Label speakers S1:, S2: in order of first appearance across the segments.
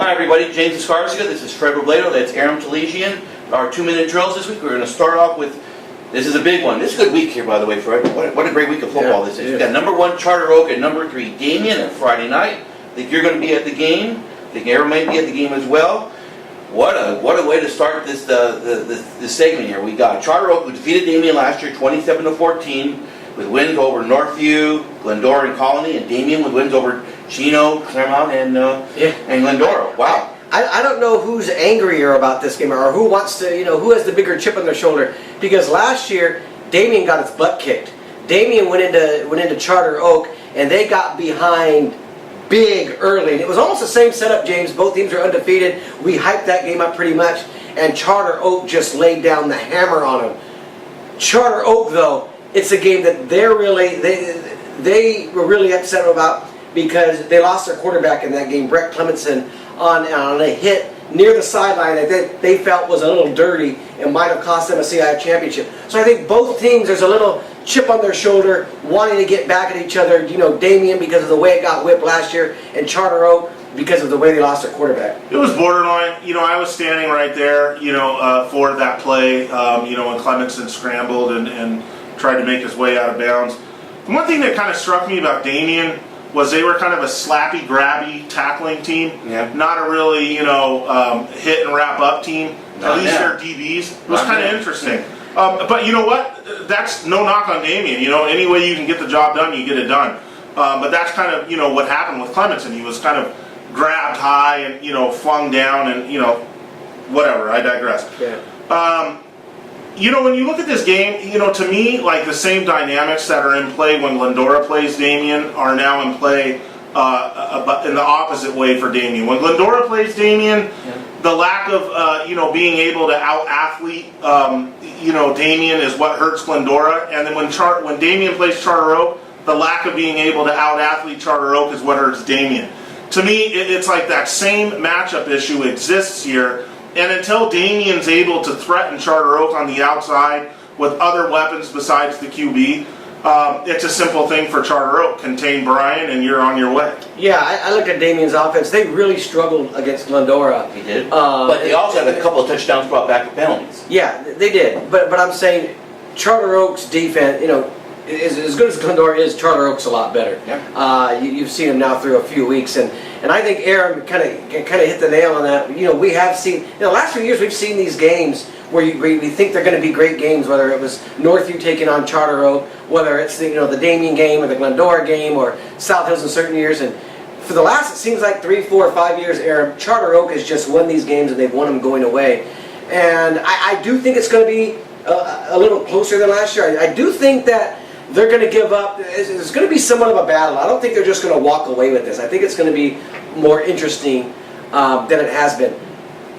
S1: Hi everybody, James Escarcega. This is Fred Robledo. That's Aram Tolegian. Our 2-minute drills this week. We're going to start off with, this is a big one. This is a good week here, by the way, Fred. What a great week of football this is. We've got number 1 Charter Oak and number 3 Damien on Friday night. I think you're going to be at the game. I think Aram might be at the game as well. What a way to start this this segment here. We got Charter Oak, who defeated Damien last year 27-14 with wins over Northview, Glendora, and Colony, and Damien with wins over Chino, Claremont, and Glendora. Wow.
S2: I don't know who's angrier about this game, or who wants to, who has the bigger chip on their shoulder. Because last year, Damien got its butt kicked. Damien went into Charter Oak, and they got behind big early. And it was almost the same setup, James. Both teams are undefeated. We hyped that game up pretty much, and Charter Oak just laid down the hammer on them. Charter Oak, though, it's a game that they were really upset about, because they lost their quarterback in that game, Brett Clementson, on a hit near the sideline that they felt was a little dirty and might have cost them a CIF championship. So I think both teams, there's a little chip on their shoulder, wanting to get back at each other. Damien because of the way it got whipped last year, and Charter Oak because of the way they lost their quarterback.
S3: It was borderline. I was standing right there, for that play, when Clementson scrambled and tried to make his way out of bounds. The one thing that kind of struck me about Damien was they were kind of a slappy, grabby tackling team. Yeah. Not a really, hit and wrap up team. At least their DBs. It was kind of interesting. But you know what? That's no knock on Damien. Any way you can get the job done, you get it done. But that's kind of, what happened with Clementson. He was kind of grabbed high and, flung down and, whatever. I digress. Yeah. When you look at this game, to me, like the same dynamics that are in play when Glendora plays Damien are now in play in the opposite way for Damien. When Glendora plays Damien, the lack of, being able to out-athlete, Damien is what hurts Glendora. And then when Damien plays Charter Oak, the lack of being able to out-athlete Charter Oak is what hurts Damien. To me, it's like that same matchup issue exists here. And until Damien's able to threaten Charter Oak on the outside with other weapons besides the QB, it's a simple thing for Charter Oak. Contain Brian and you're on your way.
S2: Yeah, I looked at Damien's offense. They really struggled against Glendora.
S1: They did. But they also had a couple of touchdowns brought back for penalties.
S2: Yeah, they did. But I'm saying Charter Oak's defense, as good as Glendora is, Charter Oak's a lot better. Yeah. You've seen them now through a few weeks, and I think Aram kind of hit the nail on that. We have seen, the last few years we've seen these games where we think they're going to be great games, whether it was Northview taking on Charter Oak, whether it's the Damien game or the Glendora game or South Hills in certain years. And for the last, it seems like 3, 4, 5 years, Aram, Charter Oak has just won these games and they've won them going away. And I do think it's going to be a little closer than last year. I do think that they're going to give up. It's going to be somewhat of a battle. I don't think they're just going to walk away with this. I think it's going to be more interesting than it has been.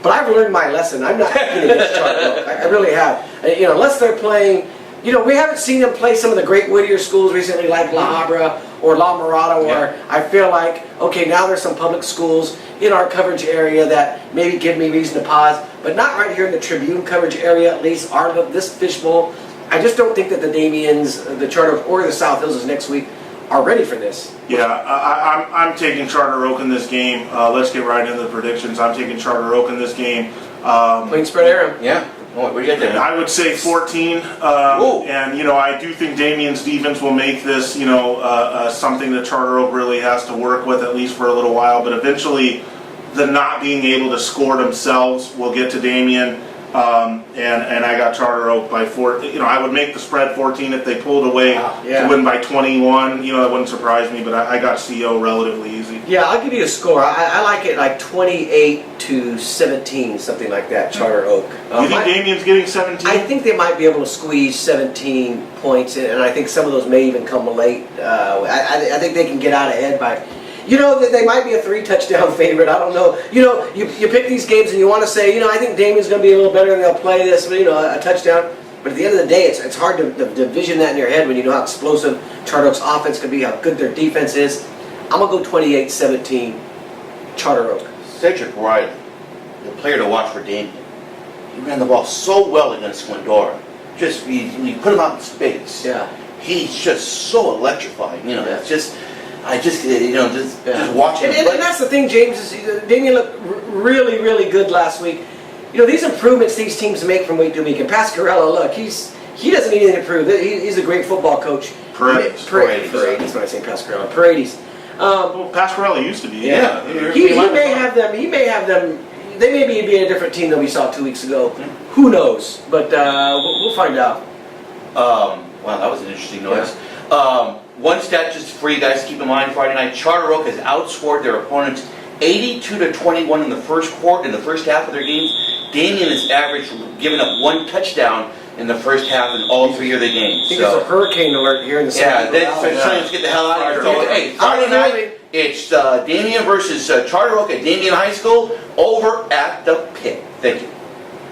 S2: But I've learned my lesson. I'm not competing against Charter Oak. I really have. Unless they're playing, we haven't seen them play some of the great Whittier schools recently, like La Habra or La Mirada, where I feel like, okay, now there's some public schools in our coverage area that maybe give me reason to pause, but not right here in the Tribune coverage area, at least this fishbowl. I just don't think that the Damiens, the Charter Oak, or the South Hills next week are ready for this.
S3: Yeah, I'm taking Charter Oak in this game. Let's get right into the predictions. I'm taking Charter Oak in this game.
S2: Clean spread, Aram.
S1: Yeah. What do you got there?
S3: I would say 14. And, I do think Damien's defense will make this, something that Charter Oak really has to work with, at least for a little while. But eventually, the not being able to score themselves will get to Damien. And I got Charter Oak by 4. I would make the spread 14 if they pulled away to win by 21. That wouldn't surprise me, but I got CO relatively easy.
S2: Yeah, I'll give you a score. I like it like 28-17, something like that, Charter Oak.
S3: You think Damien's getting 17?
S2: I think they might be able to squeeze 17 points, and I think some of those may even come late. I think they can get out ahead by... that they might be a 3-touchdown favorite. I don't know. You pick these games and you want to say, I think Damien's going to be a little better and they'll play this, a touchdown. But at the end of the day, it's hard to vision that in your head when you know how explosive Charter Oak's offense can be, how good their defense is. I'm going to go 28-17, Charter Oak.
S1: Cedric Riley, the player to watch for Damien. He ran the ball so well against Glendora. You put him out in space.
S2: Yeah.
S1: He's just so electrifying. It's just... I just, just watching him
S2: And
S1: play.
S2: that's the thing, James, is Damien looked really, really good last week. These improvements these teams make from week to week, and Pascarella, look, he doesn't need anything to prove. He's a great football coach.
S3: Paredes.
S2: Paredes, when I say Pascarella. Paredes.
S3: Well, Pasquarello used to be.
S1: Yeah.
S2: He may have them. They may be a different team than we saw 2 weeks ago. Who knows? But we'll find out.
S1: Wow, that was an interesting noise. One stat just for you guys to keep in mind: Friday night, Charter Oak has outscored their opponents 82-21 in the first half of their games. Damien has averaged giving up 1 touchdown in the first half in all 3 of the games.
S2: I think there's a hurricane alert here in the
S1: yeah,
S2: San
S1: that's let's get the hell out of here. So, hey, Friday night, it's Damien versus Charter Oak at Damien High School over at the Pit. Thank you.